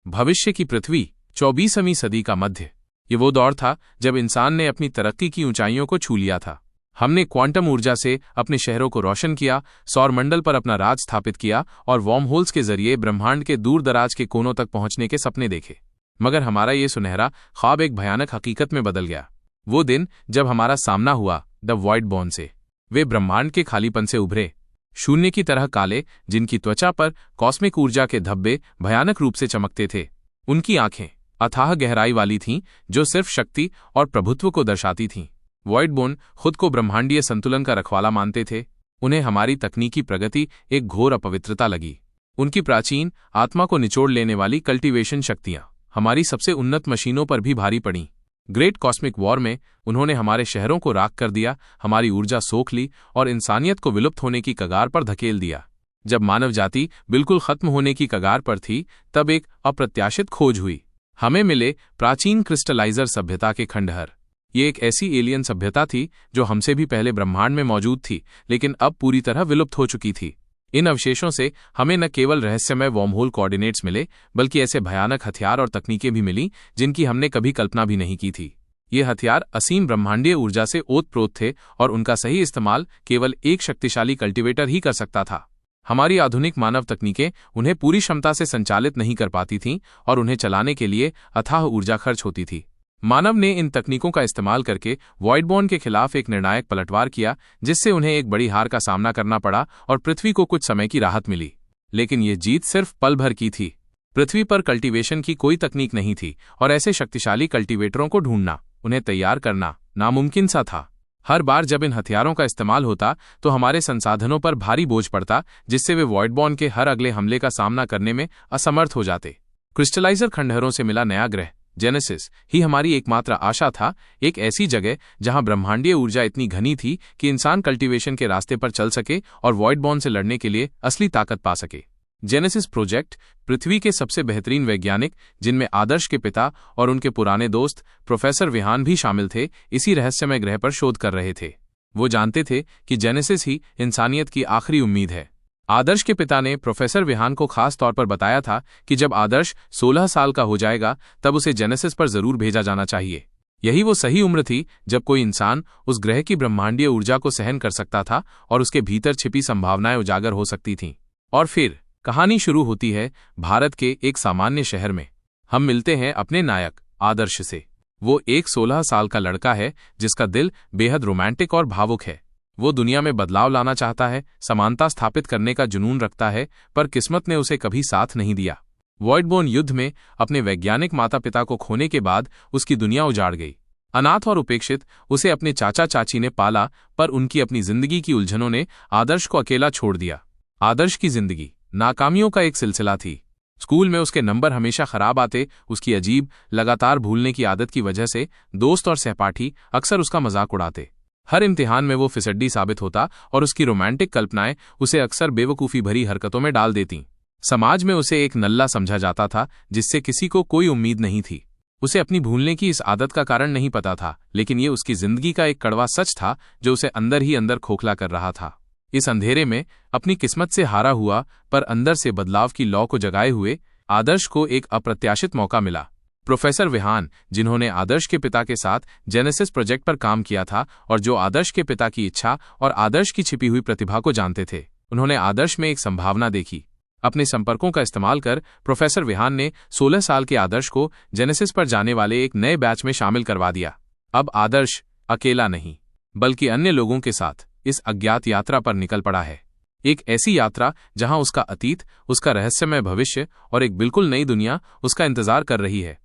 भविष्य की पृथ्वी, 24वीं सदी का मध्य। ये वो दौर था जब इंसान ने अपनी तरक्की की ऊंचाइयों को छू लिया था। हमने क्वांटम ऊर्जा से अपने शहरों को रोशन किया, सौरमंडल पर अपना राज स्थापित किया और वॉर्म होल्स के जरिए ब्रह्मांड के दूर दराज के कोनों तक पहुंचने के सपने देखे। मगर हमारा ये सुनहरा ख्वाब एक भयानक हकीकत में बदल गया। वो दिन जब हमारा सामना हुआ द वॉइड बॉर्न से। वे ब्रह्मांड के खालीपन से उभरे, शून्य की तरह काले, जिनकी त्वचा पर कॉस्मिक ऊर्जा के धब्बे भयानक रूप से चमकते थे। उनकी आंखें अथाह गहराई वाली थीं, जो सिर्फ शक्ति और प्रभुत्व को दर्शाती थीं। वॉइड बॉर्न खुद को ब्रह्मांडीय संतुलन का रखवाला मानते थे। उन्हें हमारी तकनीकी प्रगति एक घोर अपवित्रता लगी। उनकी प्राचीन, आत्मा को निचोड़ लेने वाली कल्टीवेशन शक्तियां हमारी सबसे उन्नत मशीनों पर भी भारी पड़ीं। ग्रेट कॉस्मिक वॉर में उन्होंने हमारे शहरों को राख कर दिया, हमारी ऊर्जा सोख ली और इंसानियत को विलुप्त होने की कगार पर धकेल दिया। जब मानव जाति बिल्कुल खत्म होने की कगार पर थी, तब एक अप्रत्याशित खोज हुई। हमें मिले प्राचीन क्रिस्टलाइजर सभ्यता के खंडहर। ये एक ऐसी एलियन सभ्यता थी जो हमसे भी पहले ब्रह्मांड में मौजूद थी, लेकिन अब पूरी तरह विलुप्त हो चुकी थी। इन अवशेषों से हमें न केवल रहस्यमय वॉर्महोल कोऑर्डिनेट्स मिले, बल्कि ऐसे भयानक हथियार और तकनीकें भी मिलीं जिनकी हमने कभी कल्पना भी नहीं की थी। ये हथियार असीम ब्रह्मांडीय ऊर्जा से ओतप्रोत थे और उनका सही इस्तेमाल केवल एक शक्तिशाली कल्टीवेटर ही कर सकता था। हमारी आधुनिक मानव तकनीकें उन्हें पूरी क्षमता से संचालित नहीं कर पाती थीं और उन्हें चलाने के लिए अथाह ऊर्जा खर्च होती थी। मानव ने इन तकनीकों का इस्तेमाल करके वॉइड बॉर्न के खिलाफ एक निर्णायक पलटवार किया, जिससे उन्हें एक बड़ी हार का सामना करना पड़ा और पृथ्वी को कुछ समय की राहत मिली। लेकिन ये जीत सिर्फ पल भर की थी। पृथ्वी पर कल्टीवेशन की कोई तकनीक नहीं थी और ऐसे शक्तिशाली कल्टीवेटरों को ढूंढना, उन्हें तैयार करना नामुमकिन सा था। हर बार जब इन हथियारों का इस्तेमाल होता तो हमारे संसाधनों पर भारी बोझ पड़ता, जिससे वे वॉइड बॉर्न के हर अगले हमले का सामना करने में असमर्थ हो जाते। क्रिस्टलाइजर खंडहरों से मिला नया ग्रह जेनेसिस ही हमारी एकमात्र आशा था, एक ऐसी जगह जहां ब्रह्मांडीय ऊर्जा इतनी घनी थी कि इंसान कल्टीवेशन के रास्ते पर चल सके और वॉइड बॉर्न से लड़ने के लिए असली ताकत पा सके। जेनेसिस प्रोजेक्ट पृथ्वी के सबसे बेहतरीन वैज्ञानिक, जिनमें आदर्श के पिता और उनके पुराने दोस्त प्रोफेसर विहान भी शामिल थे, इसी रहस्यमय ग्रह पर शोध कर रहे थे। वो जानते थे कि जेनेसिस ही इंसानियत की आखिरी उम्मीद है। आदर्श के पिता ने प्रोफेसर विहान को खास तौर पर बताया था कि जब आदर्श 16 साल का हो जाएगा, तब उसे जेनेसिस पर जरूर भेजा जाना चाहिए। यही वो सही उम्र थी जब कोई इंसान उस ग्रह की ब्रह्मांडीय ऊर्जा को सहन कर सकता था और उसके भीतर छिपी संभावनाएं उजागर हो सकती थीं। और फिर कहानी शुरू होती है भारत के एक सामान्य शहर में। हम मिलते हैं अपने नायक आदर्श से। वो एक 16 साल का लड़का है जिसका दिल बेहद रोमांटिक और भावुक है। वो दुनिया में बदलाव लाना चाहता है, समानता स्थापित करने का जुनून रखता है, पर किस्मत ने उसे कभी साथ नहीं दिया। वॉइड बॉर्न युद्ध में अपने वैज्ञानिक माता पिता को खोने के बाद उसकी दुनिया उजाड़ गई। अनाथ और उपेक्षित उसे अपने चाचा चाची ने पाला, पर उनकी अपनी जिंदगी की उलझनों ने आदर्श को अकेला छोड़ दिया। आदर्श की जिंदगी नाकामियों का एक सिलसिला थी। स्कूल में उसके नंबर हमेशा खराब आते। उसकी अजीब, लगातार भूलने की आदत की वजह से दोस्त और सहपाठी अक्सर उसका मजाक उड़ाते। हर इम्तिहान में वो फिसड्डी साबित होता और उसकी रोमांटिक कल्पनाएं उसे अक्सर बेवकूफ़ी भरी हरकतों में डाल देतीं। समाज में उसे एक नल्ला समझा जाता था, जिससे किसी को कोई उम्मीद नहीं थी। उसे अपनी भूलने की इस आदत का कारण नहीं पता था, लेकिन ये उसकी जिंदगी का एक कड़वा सच था जो उसे अंदर ही अंदर खोखला कर रहा था। इस अंधेरे में अपनी किस्मत से हारा हुआ पर अंदर से बदलाव की लौ को जगाए हुए आदर्श को एक अप्रत्याशित मौका मिला। प्रोफेसर विहान, जिन्होंने आदर्श के पिता के साथ जेनेसिस प्रोजेक्ट पर काम किया था और जो आदर्श के पिता की इच्छा और आदर्श की छिपी हुई प्रतिभा को जानते थे, उन्होंने आदर्श में एक संभावना देखी। अपने संपर्कों का इस्तेमाल कर प्रोफेसर विहान ने 16 साल के आदर्श को जेनेसिस पर जाने वाले एक नए बैच में शामिल करवा दिया। अब आदर्श अकेला नहीं, बल्कि अन्य लोगों के साथ इस अज्ञात यात्रा पर निकल पड़ा है। एक ऐसी यात्रा जहां उसका अतीत, उसका रहस्यमय भविष्य और एक बिल्कुल नई दुनिया उसका इंतजार कर रही है।